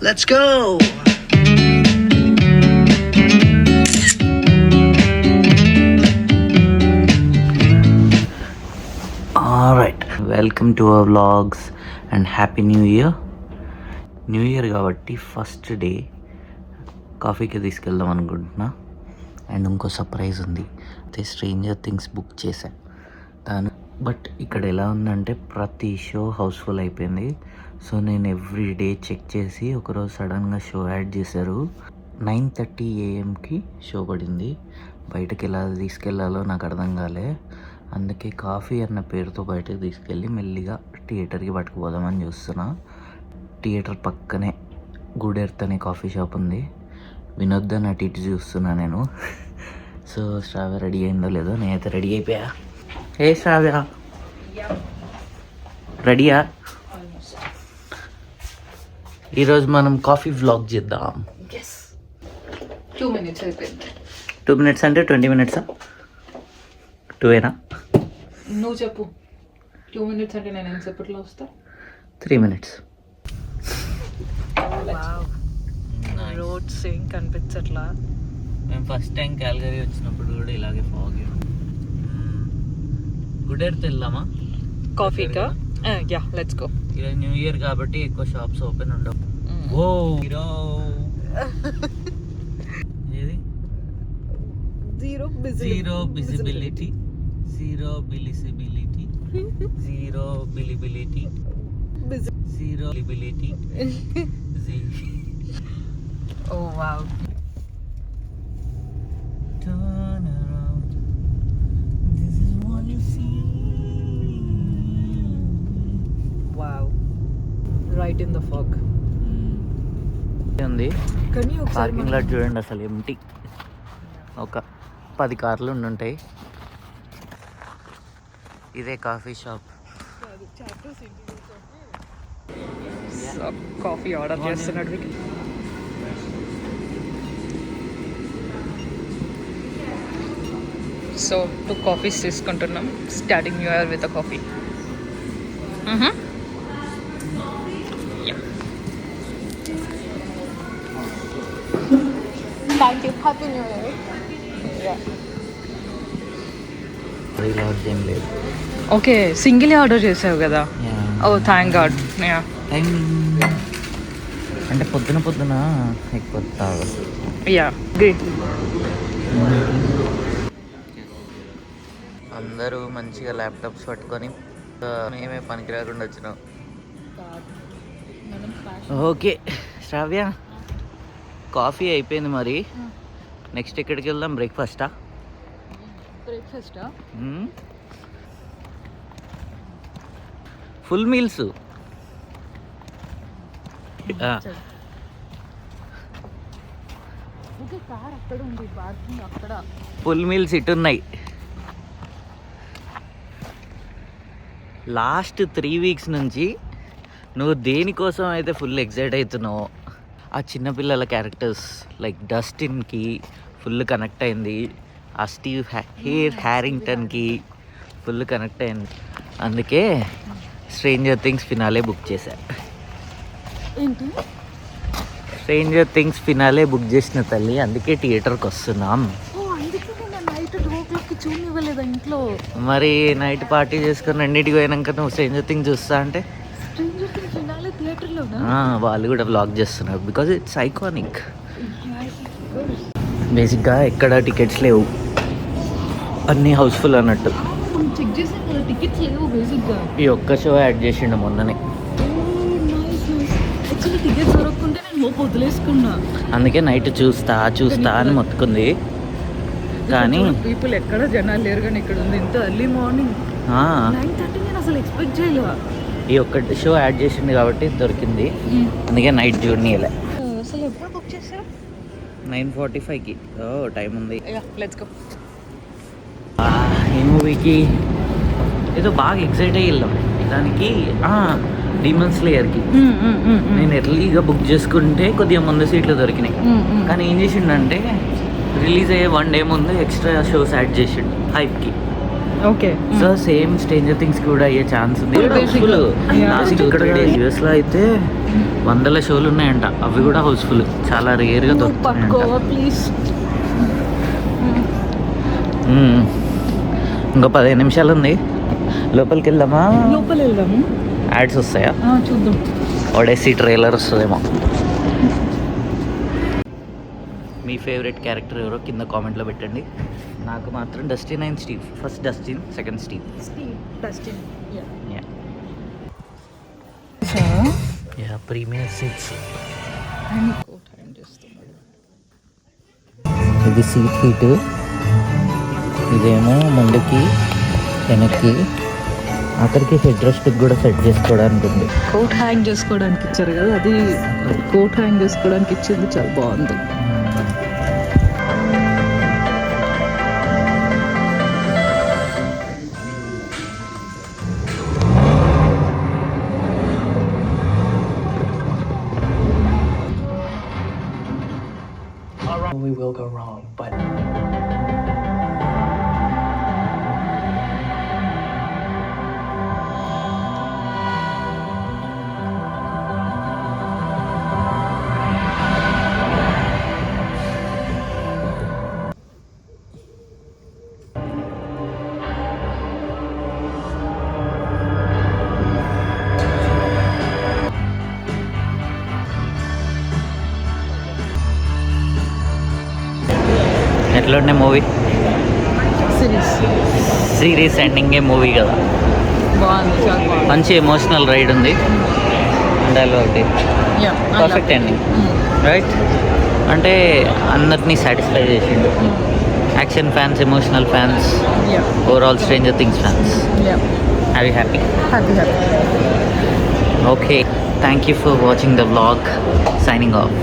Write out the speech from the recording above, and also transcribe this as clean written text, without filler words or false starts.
Let's go! Alright, welcome to our vlogs and happy new year. New year కాబట్టి first day కాఫీకి తీసుకెళ్దాం అనుకుంటున్నా. And ఇంకో surprise ఉంది, అయితే స్ట్రేంజర్ థింగ్స్ బుక్ చేశాను దాని. బట్ ఇక్కడ ఎలా ఉందంటే ప్రతి షో హౌస్ఫుల్ అయిపోయింది. సో నేను ఎవ్రీ డే చెక్ చేసి ఒకరోజు సడన్గా షో యాడ్ చేశారు. 9:30 AM షో పడింది. బయటకు ఎలా తీసుకెళ్లాలో నాకు అర్థం కాలే. అందుకే కాఫీ అన్న పేరుతో బయటకు తీసుకెళ్ళి మెల్లిగా థియేటర్కి పట్టుకుపోదామని చూస్తున్నా. థియేటర్ పక్కనే గుడ్ ఎర్త్ అనే కాఫీ షాప్ ఉంది. వినొద్దని అటు ఇటు చూస్తున్నా నేను. సో శ్రావ్య రెడీ అయిందో లేదో, నేనైతే రెడీ అయిపోయా. ఏ శ్రావ్య రెడీయా? ఈరోజు మనం కాఫీ వ్లాగ్ చేద్దాం. 2 minutes అయిపోయింది. 2 minutes అంటే 20 minutes? 2ఏనా? నువ్వు చెప్పు. 2 minutes అంటే నేను ఎంతసేపట్లో వస్తా? 3 minutes. రోడ్స్ ఏం కనిపించట్లా. మేము ఫస్ట్ టైం క్యాల్గరీ వచ్చినప్పుడు కూడా ఇలాగే ఫాగ్. గుడ్ ఎర్త్ వెళ్దామా కాఫీకా? Yeah, let's go. ఈరోజు న్యూ ఇయర్ కాబట్టి ఎక్కువ షాప్స్ ఓపెన్ ఉండవు. ఓ హీరో ఏది? Zero visibility, zero visibility, zero visibility, zero visibility. Oh wow. Turn around, this is what you see. Wow, right in the fog ఉంది. కానీ parking lot చూడండి, అసలు empty. ఒక 10 కార్లు ఉండుంటాయి. ఇదే కాఫీ షాప్. కాఫీ ఆర్డర్ చేస్తున్నాడు. So 2 coffees తీసుకుంటున్నాం. Starting new year with a coffee. Thank you. Happy new year. ఏం లేదు. ఓకే, సింగిల్ ఆర్డర్ చేసావు కదా. ఓ థ్యాంక్ గాడ్. టైం అంటే పొద్దున ఎక్కువ తాగదు. Yeah, great. అందరూ మంచిగా ల్యాప్టాప్స్ పట్టుకొని మేమే పనికి రాకుండా వచ్చినాం. ఓకే శ్రావ్య, కాఫీ అయిపోయింది. మరి నెక్స్ట్ ఎక్కడికి వెళ్దాం? బ్రేక్ఫాస్టా? Full meals. ఫుల్ మీల్స్ ఇటున్నాయి. లాస్ట్ 3 weeks నుంచి నువ్వు దేనికోసం అయితే ఫుల్ ఎక్సైట్ అవుతున్నావు, ఆ చిన్నపిల్లల క్యారెక్టర్స్ లైక్ డస్టిన్కి ఫుల్ కనెక్ట్ అయింది. ఆ స్టీవ్ హ్యారింగ్టన్కి ఫుల్ కనెక్ట్ అయింది. అందుకే స్ట్రేంజర్ థింగ్స్ ఫినాలే బుక్ చేశా. స్ట్రేంజర్ థింగ్స్ ఫినాలే బుక్ చేసిన తల్లి, అందుకే థియేటర్కి వస్తున్నాం. ఇంట్లో మరి నైట్ పార్టీ చేసుకుని రెండింటికి పోయినాక నువ్వు స్ట్రేంజర్ థింగ్స్ చూస్తా అంటే వాళ్ళు కూడా వ్లాగ్ చేస్తున్నారు. Because it's iconic. బేసిక్గా ఎక్కడ టికెట్స్ లేవు, అన్నీ హౌస్ఫుల్ అన్నట్టు. ఈ ఒక్క షో యాడ్ చేసిండు మొన్ననే. అందుకే నైట్ చూస్తా అని మొత్తుకుంది. కానీ పీపుల్ ఎక్కడ జనాలు లేరు, కానీ ఇక్కడ ఉంది ఇంత ఎర్లీ మార్నింగ్ 9:30. నేను అసలు ఎక్స్పెక్ట్ చేయలేవా. ఈ ఒక్క షో యాడ్ చేసింది కాబట్టి దొరికింది. అందుకే నైట్ జర్నీ వెళ్ళా. అసలు ఎప్పుడు బుక్ చేశారు? 9:45కి. టైం ఉంది. Let's go. ఈ మూవీకి ఏదో బాగా ఎక్సైట్ అయ్యి వెళ్ళాం. దానికి డీమన్ స్లేయర్కి నేను ఎర్లీగా బుక్ చేసుకుంటే కొద్దిగా ముందు సీట్లు దొరికినాయి. కానీ ఏం చేసిండంటే రిలీజ్ అయ్యే 1 day ముందు ఎక్స్ట్రా షోస్ యాడ్ చేసిండు హైప్కి. Okay so same stranger things కూడా అయ్యే ఛాన్స్ ఉంది. Full basic. Yeah. లాస్ట్ ఇక్కడ యూఎస్లో అయితే 100 షోలు ఉన్నాయంట, అవి కూడా హౌస్ఫుల్, చాలా రేర్గా దొరుకుతాయంట. పట్టుకోవా ప్లీజ్. ఇంకో 15 నిమిషాలు ఉంది, లోపలికి వెళ్దామా? లోపల వెళ్దాము, యాడ్స్ వస్తాయా? చూద్దాం. ఒడేసి ట్రైలర్ వస్తుందేమో. మీ ఫేవరెట్ క్యారెక్టర్ ఎవరో కింద కామెంట్లో పెట్టండి. నాకు మాత్రం Dustin and Steve. First Dustin, second Steve. Premier seats. ఇది సీట్ హీట్, ఇదేమో ముందుకి వెనక్కి, అక్కడికి హెడ్ రెస్ట్ కూడా సెట్ చేసుకోవడానికి ఉంది. కోట్ హ్యాంగ్ చేసుకోవడానికి ఇచ్చారు కదా, అది కోట్ హ్యాంగ్ చేసుకోవడానికి ఇచ్చింది, చాలా బాగుంది. We will go wrong, but ఎట్లా ఉండే మూవీ? సిరీస్ ఎండింగే మూవీ కదా, బాగుంది, చాలా బాగుంది. మంచి ఎమోషనల్ రైడ్ ఉంది. Dialogue perfect ending, right? అంటే అందరినీ సాటిస్ఫై చేసిండు. Action fans, emotional fans, overall stranger things fans. Happy happy okay. Thank you for watching the vlog. Signing off.